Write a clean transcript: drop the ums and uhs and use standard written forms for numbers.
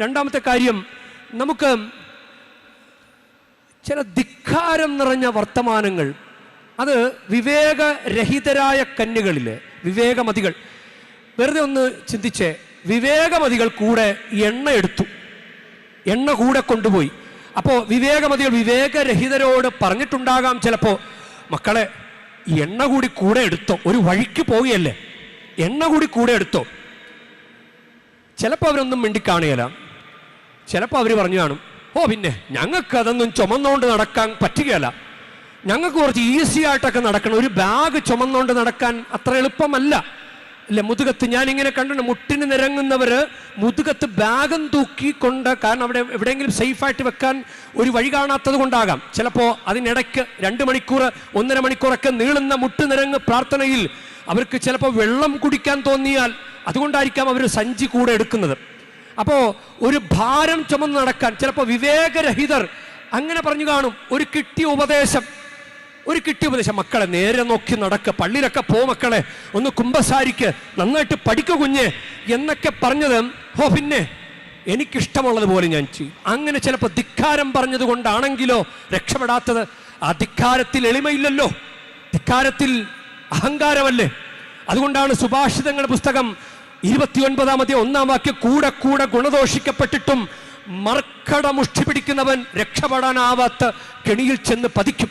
രണ്ടാമത്തെ കാര്യം, നമുക്ക് ചില ധിക്കാരം നിറഞ്ഞ വർത്തമാനങ്ങൾ, അത് വിവേകരഹിതരായ കന്യകളിലെ വിവേകമതികൾ, വെറുതെ ഒന്ന് ചിന്തിച്ചേ, വിവേകമതികൾ കൂടെ എണ്ണ എടുത്തു, എണ്ണ കൂടെ കൊണ്ടുപോയി. അപ്പോൾ വിവേകമതികൾ വിവേകരഹിതരോട് പറഞ്ഞിട്ടുണ്ടാകാം ചിലപ്പോൾ, മക്കളെ എണ്ണ കൂടി കൂടെ എടുത്തോ, ഒരു വഴിക്ക് പോവുകയല്ലേ, എണ്ണ കൂടി കൂടെ എടുത്തോ. ചിലപ്പോൾ അവരൊന്നും മിണ്ടിക്കാണുകയില്ല, ചിലപ്പോൾ അവർ പറഞ്ഞു കാണും, ഓ പിന്നെ ഞങ്ങൾക്ക് അതൊന്നും ചുമന്നുകൊണ്ട് നടക്കാൻ പറ്റുകയല്ല, ഞങ്ങൾക്ക് കുറച്ച് ഈസി ആയിട്ടൊക്കെ നടക്കണം, ഒരു ബാഗ് ചുമന്നുകൊണ്ട് നടക്കാൻ അത്ര എളുപ്പമല്ല അല്ലെ. മുതുകത്ത് ഞാനിങ്ങനെ കണ്ടിട്ടുണ്ട്, മുട്ടിന് നിരങ്ങുന്നവർ മുതുകത്ത് ബാഗും തൂക്കിക്കൊണ്ട്, കാരണം അവിടെ എവിടെയെങ്കിലും സേഫായിട്ട് വെക്കാൻ ഒരു വഴി കാണാത്തത് കൊണ്ടാകാം. ചിലപ്പോൾ അതിനിടയ്ക്ക് 2 മണിക്കൂർ 1.5 മണിക്കൂറൊക്കെ നീളുന്ന മുട്ടുനിരങ്ങ് പ്രാർത്ഥനയിൽ അവർക്ക് ചിലപ്പോൾ വെള്ളം കുടിക്കാൻ തോന്നിയാൽ അതുകൊണ്ടായിരിക്കാം അവർ സഞ്ചി കൂടെ എടുക്കുന്നത്. അപ്പോൾ ഒരു ഭാരം ചുമന്ന് നടക്കാൻ ചിലപ്പോൾ വിവേകരഹിതർ അങ്ങനെ പറഞ്ഞു കാണും. ഒരു കിട്ടിയ ഉപദേശം, മക്കളെ നേരെ നോക്കി നടക്കുക, പള്ളിയിലൊക്കെ പോ മക്കളെ, ഒന്ന് കുമ്പസാരിക്ക്, നന്നായിട്ട് പഠിക്കു കുഞ്ഞ് എന്നൊക്കെ പറഞ്ഞത്, ഓ പിന്നെ എനിക്കിഷ്ടമുള്ളതുപോലെ ഞാൻ ചെയ്യും. അങ്ങനെ ചിലപ്പോൾ ധിക്കാരം പറഞ്ഞത് കൊണ്ടാണെങ്കിലോ രക്ഷപ്പെടാത്തത്. ആ ധിക്കാരത്തിൽ എളിമയില്ലല്ലോ, ധിക്കാരത്തിൽ അഹങ്കാരമല്ലേ. അതുകൊണ്ടാണ് സുഭാഷിതങ്ങളുടെ പുസ്തകം 29-1 വാക്യം, കൂടെ കൂടെ ഗുണദോഷിക്കപ്പെട്ടിട്ടും മർക്കട മുഷ്ടി പിടിക്കുന്നവൻ രക്ഷപ്പെടാനാവാത്ത കെണിയിൽ ചെന്ന് പതിക്കും.